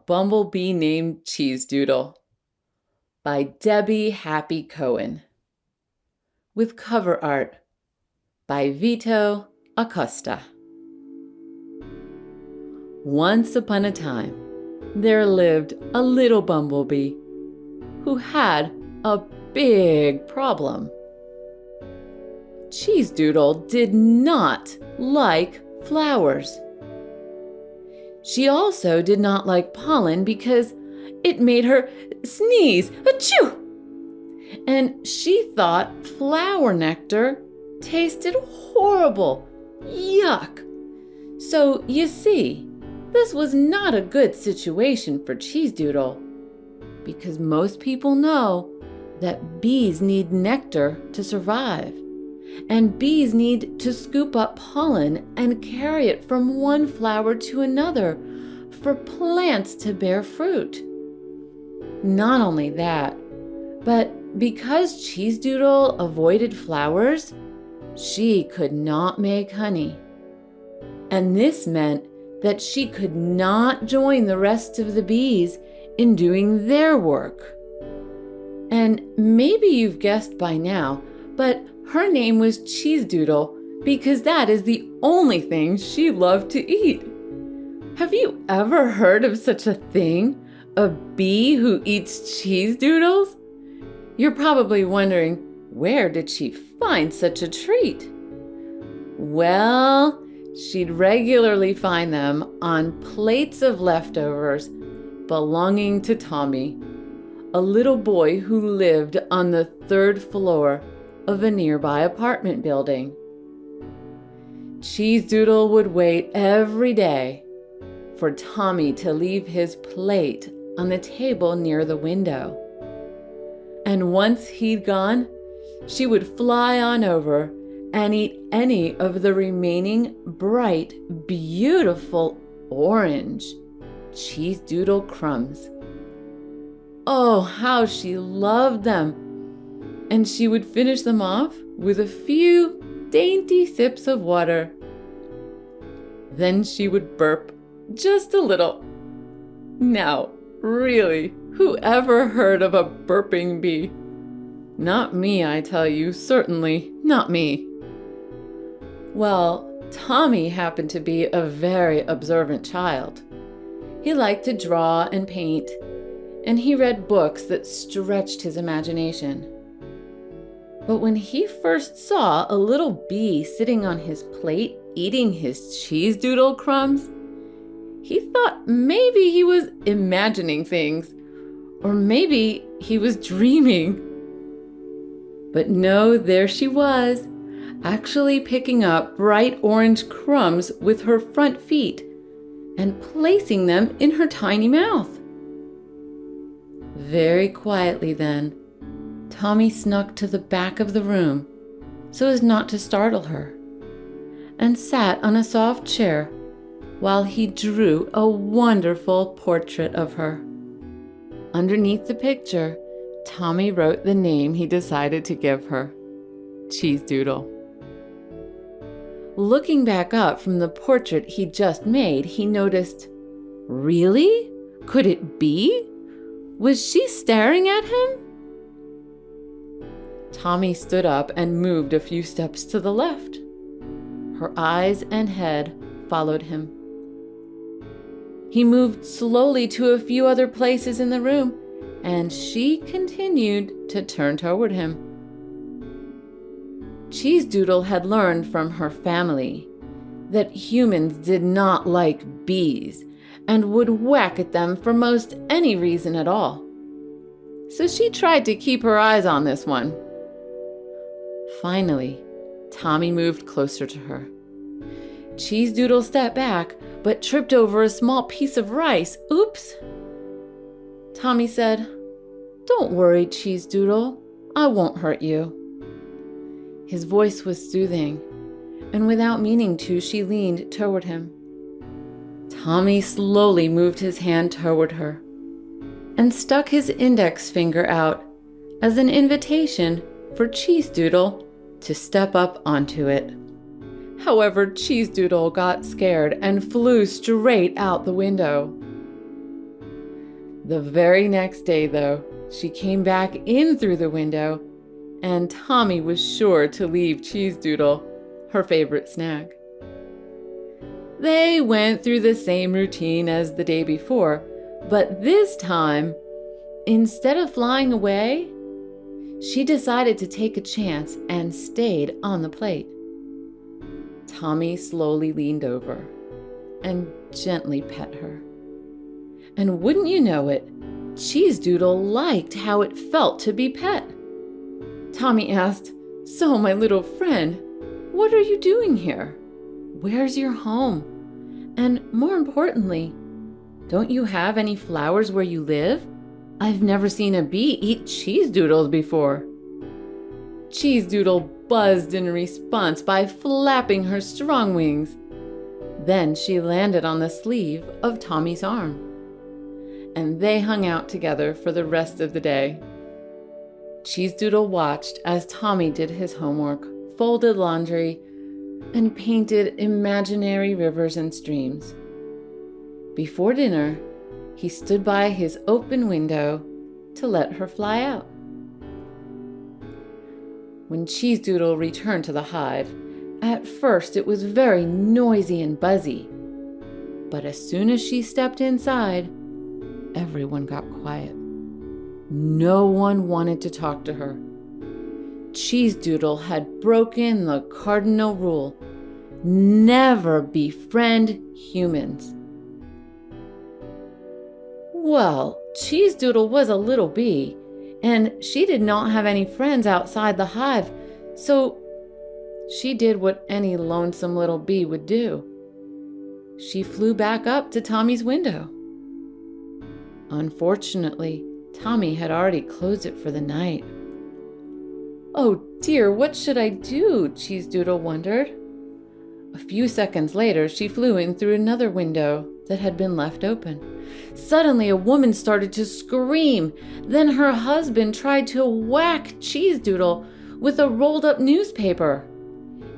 Bumblebee Named Cheezedoodle by Debbie Happy Cohen, with cover art by Vito Acosta. Once upon a time, there lived a little bumblebee who had a big problem. Cheezedoodle did not like flowers. She also did not like pollen because it made her sneeze, achoo! And she thought flower nectar tasted horrible, yuck. So you see, this was not a good situation for Cheezedoodle, because most people know that bees need nectar to survive, and bees need to scoop up pollen and carry it from one flower to another for plants to bear fruit. Not only that, but because Cheezedoodle avoided flowers, she could not make honey. And this meant that she could not join the rest of the bees in doing their work. And maybe you've guessed by now, but her name was Cheezedoodle because that is the only thing she loved to eat. Have you ever heard of such a thing? A bee who eats cheesedoodles? You're probably wondering, where did she find such a treat? Well, she'd regularly find them on plates of leftovers belonging to Tommy, a little boy who lived on the third floor of a nearby apartment building. Cheezedoodle would wait every day for Tommy to leave his plate on the table near the window. And once he'd gone, she would fly on over and eat any of the remaining bright, beautiful orange Cheezedoodle crumbs. Oh, how she loved them! And she would finish them off with a few dainty sips of water. Then she would burp just a little. Now, really, who ever heard of a burping bee? Not me, I tell you, certainly not me. Well, Tommy happened to be a very observant child. He liked to draw and paint, and he read books that stretched his imagination. But when he first saw a little bee sitting on his plate eating his Cheezedoodle crumbs, he thought maybe he was imagining things, or maybe he was dreaming. But no, there she was, actually picking up bright orange crumbs with her front feet and placing them in her tiny mouth. Very quietly then, Tommy snuck to the back of the room so as not to startle her, and sat on a soft chair while he drew a wonderful portrait of her. Underneath the picture, Tommy wrote the name he decided to give her, Cheezedoodle. Looking back up from the portrait he'd just made, he noticed, really? Could it be? Was she staring at him? Tommy stood up and moved a few steps to the left. Her eyes and head followed him. He moved slowly to a few other places in the room, and she continued to turn toward him. Cheezedoodle had learned from her family that humans did not like bees and would whack at them for most any reason at all. So she tried to keep her eyes on this one. Finally, Tommy moved closer to her. Cheezedoodle stepped back, but tripped over a small piece of rice. Oops! Tommy said, "Don't worry, Cheezedoodle. I won't hurt you." His voice was soothing, and without meaning to, she leaned toward him. Tommy slowly moved his hand toward her and stuck his index finger out as an invitation for Cheezedoodle to step up onto it. However, Cheezedoodle got scared and flew straight out the window. The very next day, though, she came back in through the window, and Tommy was sure to leave Cheezedoodle, her favorite snack. They went through the same routine as the day before, but this time, instead of flying away, she decided to take a chance and stayed on the plate. Tommy slowly leaned over and gently pet her. And wouldn't you know it, Cheezedoodle liked how it felt to be pet. Tommy asked, "So, my little friend, what are you doing here? Where's your home? And more importantly, don't you have any flowers where you live? I've never seen a bee eat Cheezedoodles before." Cheezedoodle buzzed in response by flapping her strong wings. Then she landed on the sleeve of Tommy's arm, and they hung out together for the rest of the day. Cheezedoodle watched as Tommy did his homework, folded laundry, and painted imaginary rivers and streams. Before dinner, he stood by his open window to let her fly out. When Cheezedoodle returned to the hive, at first it was very noisy and buzzy. But as soon as she stepped inside, everyone got quiet. No one wanted to talk to her. Cheezedoodle had broken the cardinal rule: never befriend humans. Well, Cheezedoodle was a little bee, and she did not have any friends outside the hive, so she did what any lonesome little bee would do. She flew back up to Tommy's window. Unfortunately, Tommy had already closed it for the night. "Oh dear, what should I do?" Cheezedoodle wondered. A few seconds later, she flew in through another window that had been left open. Suddenly, a woman started to scream. Then her husband tried to whack Cheezedoodle with a rolled-up newspaper.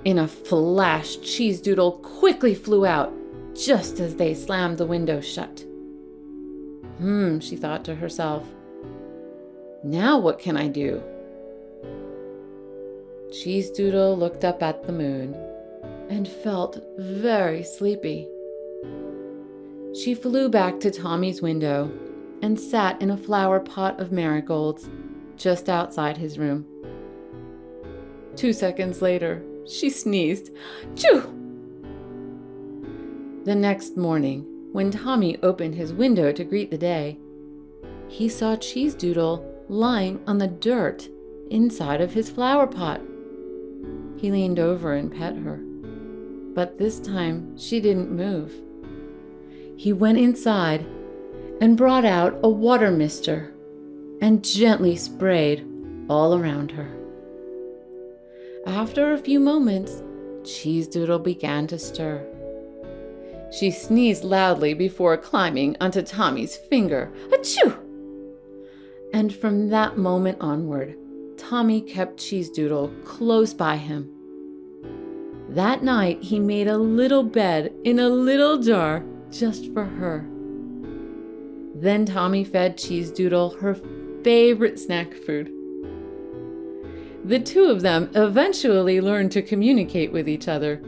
In a flash, Cheezedoodle quickly flew out, just as they slammed the window shut. She thought to herself, "Now what can I do?" Cheezedoodle looked up at the moon and felt very sleepy. She flew back to Tommy's window and sat in a flower pot of marigolds just outside his room. 2 seconds later, she sneezed. Choo! The next morning, when Tommy opened his window to greet the day, he saw Cheezedoodle lying on the dirt inside of his flower pot. He leaned over and pet her, but this time she didn't move. He went inside and brought out a water mister and gently sprayed all around her. After a few moments, Cheezedoodle began to stir. She sneezed loudly before climbing onto Tommy's finger. Achoo! And from that moment onward, Tommy kept Cheezedoodle close by him. That night, he made a little bed in a little jar just for her. Then Tommy fed Cheezedoodle her favorite snack food. The two of them eventually learned to communicate with each other.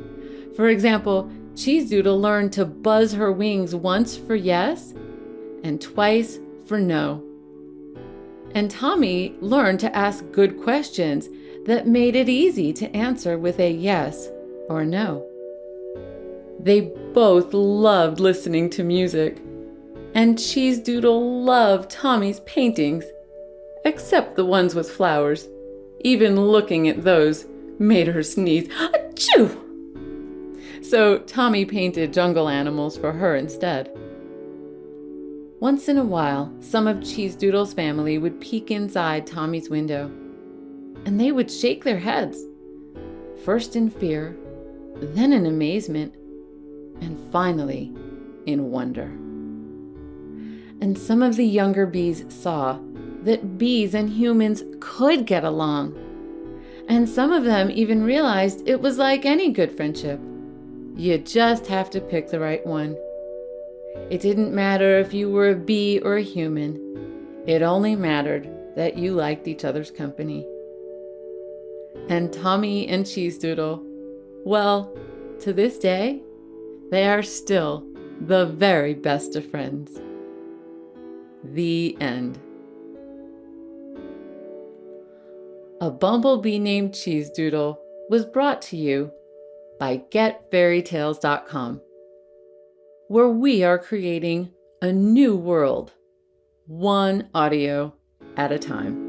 For example, Cheezedoodle learned to buzz her wings once for yes and twice for no. And Tommy learned to ask good questions that made it easy to answer with a yes or no. They both loved listening to music, and Cheezedoodle loved Tommy's paintings, except the ones with flowers. Even looking at those made her sneeze. Achoo! So Tommy painted jungle animals for her instead. Once in a while, some of Cheezedoodle's family would peek inside Tommy's window, and they would shake their heads, first in fear, then in amazement, and finally in wonder. And some of the younger bees saw that bees and humans could get along, and some of them even realized it was like any good friendship. You just have to pick the right one. It didn't matter if you were a bee or a human. It only mattered that you liked each other's company. And Tommy and Cheezedoodle, well, to this day, they are still the very best of friends. The end. A Bumblebee Named Cheezedoodle was brought to you by GetFairyTales.com, where we are creating a new world, one audio at a time.